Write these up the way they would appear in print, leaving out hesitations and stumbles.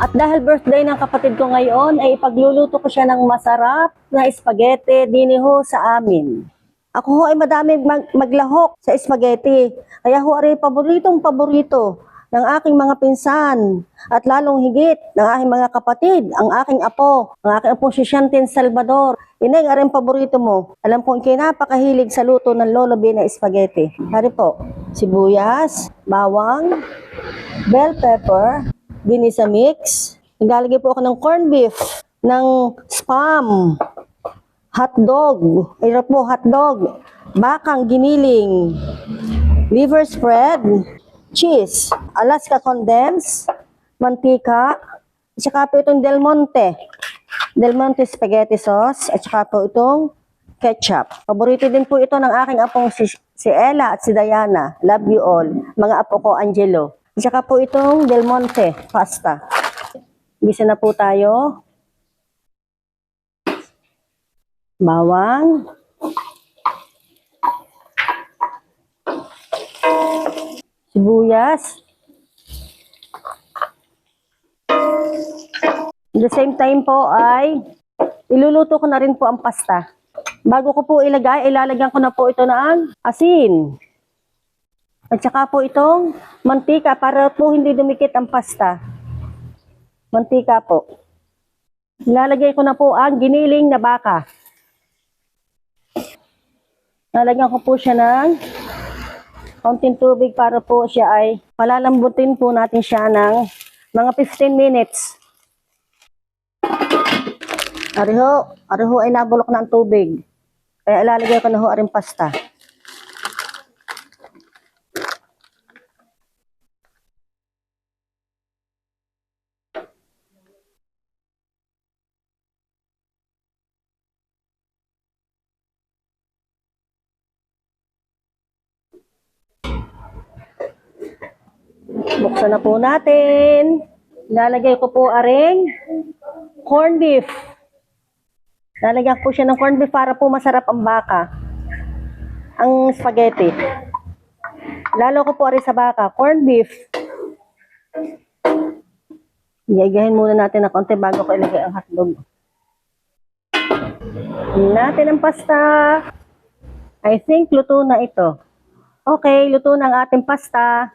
At dahil birthday ng kapatid ko ngayon, ay ipagluluto ko siya ng masarap na spaghetti diniho sa amin. Ako ho ay madami maglahok sa spaghetti. Kaya ho ay paboritong-paborito ng aking mga pinsan at lalong higit ng aking mga kapatid, ang aking apo, ang aking apo si Shantin Salvador. Inay, aring paborito mo. Alam kong kinapakahilig sa luto ng Lolo B na spaghetti. Hari po, sibuyas, bawang, bell pepper, ginisa mix. Naglalagay po ako ng corned beef, ng spam, hotdog, hotdog, bakang giniling, liver spread, cheese, Alaska condensed, mantika, at saka po itong Del Monte spaghetti sauce, at saka po itong ketchup. Paborito din po ito ng aking apong si Ella at si Diana. Love you all. Mga apo ko, Angelo. At saka po itong Del Monte pasta. Gisa na po tayo. Bawang. Sibuyas. At the same time po ay iluluto ko na rin po ang pasta. Bago ko po ilagay, ilalagyan ko na po ito ng asin. At saka po itong mantika para po hindi dumikit ang pasta. Mantika po. Ilalagay ko na po ang giniling na baka. Lalagyan ko po siya ng kaunting tubig para po siya ay palalambutin po natin siya ng mga 15 minutes. Ariho ay nabulok na ang tubig. Kaya ilalagay ko na ho aring pasta. Buksan na po natin. Ilalagay ko po aring corned beef. Lalagyan ko siya ng corned beef para po masarap ang baka. Ang spaghetti. Lalo ko po aring sa baka, corned beef. Igayahin muna natin na konti bago ko ilagay ang hotdog. Natin ang pasta. I think luto na ito. Okay, luto na ang ating pasta.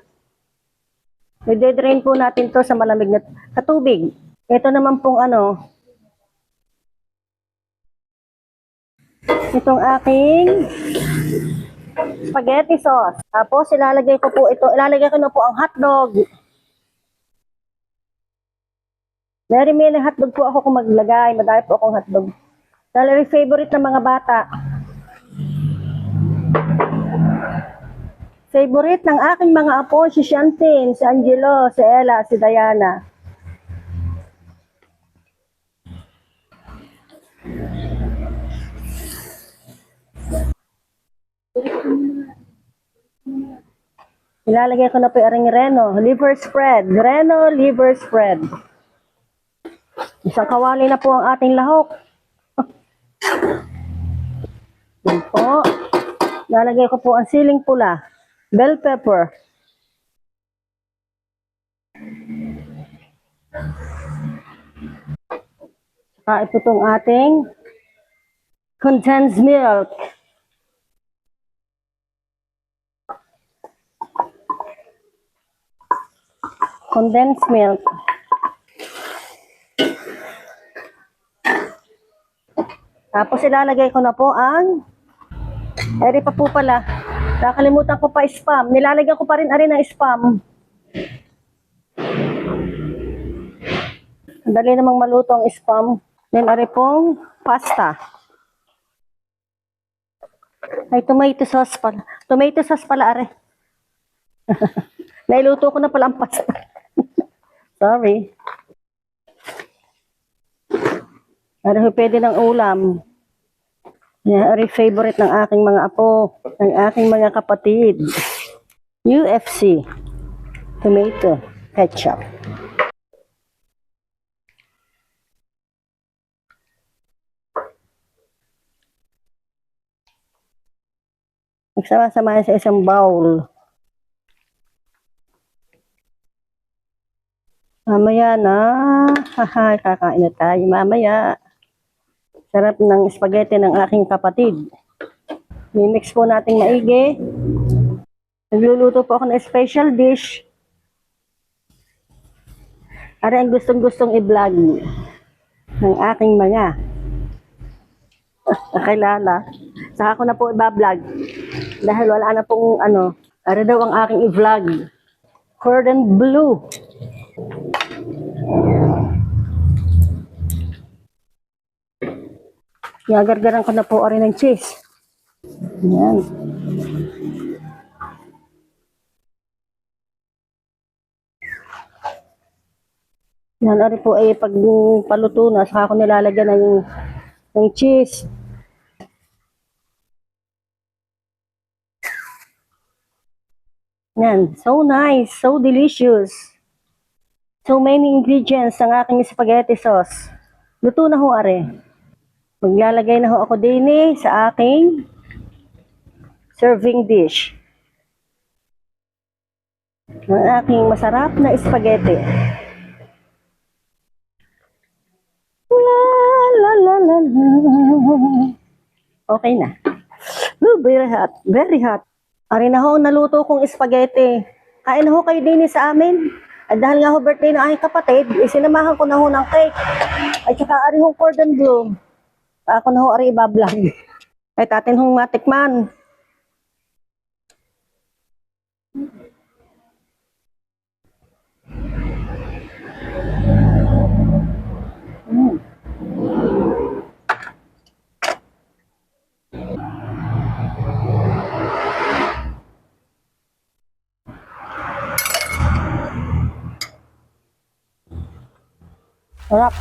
I-drain po natin to sa malamig na tubig. Ito naman pong itong aking spaghetti sauce. Tapos ilalagay ko na po ang hotdog. Very many hotdog po ako kung maglagay. Madami po akong hotdog. Dahil favorite ng mga bata. Favorite ng aking mga apo, si Shantin, si Angelo, si Ella, si Diana. Ilalagay ko na po yung Reno liver spread. Reno liver spread. Isang kawali na po ang ating lahok. Yan po. Ilalagay ko po ang siling pula. Bell pepper. Saka ito itong ating condensed milk. Condensed milk. Tapos ilalagay ko na po ang eri pa po pala. Nakalimutan ko pa spam. Nilalagyan ko pa rin ng spam. Dali namang maluto ang spam. Then ari pong pasta. Ay, tomato sauce pala. Tomato sauce pala ari. Nailuto ko na pala ang pasta. Sorry. Ari pwede ng ulam. Yan, ari favorite ng aking mga apo, ng aking mga kapatid. UFC, tomato, ketchup. Nagsama-samahan sa isang bowl. Mamaya na. Haha, kakain na tayo mamaya. Sarap ng spaghetti ng aking kapatid. Mimix po natin maigi. Nagluluto po ako ng special dish. Ari ang gustong-gustong i-vlog ng aking mga nakilala. Saka ako na po i-vlog. Dahil wala na pong ari daw ang aking i-vlog. Cordon bleu. Yagargaran ko na po ari ng cheese. Yan. Yan, ari po ay pag paluto na, saka ko nilalagyan ng cheese. Yan, so nice, so delicious. So many ingredients ng aking spaghetti sauce. Luto na ho, ari. Maglalagay na ho ako din sa aking serving dish. Ng aking masarap na spaghetti. La la la la la. Okay na. Ooh, very hot, very hot. Ari na ho, naluto kong spaghetti. Kain na ho kayo din sa amin. At dahil nga ho birthday ng aking kapatid, isinamahan ko na ho ng cake. At saka ari hong cordon bleu. Ako na ho ari ibablog. At atin hong matikman. Sarap.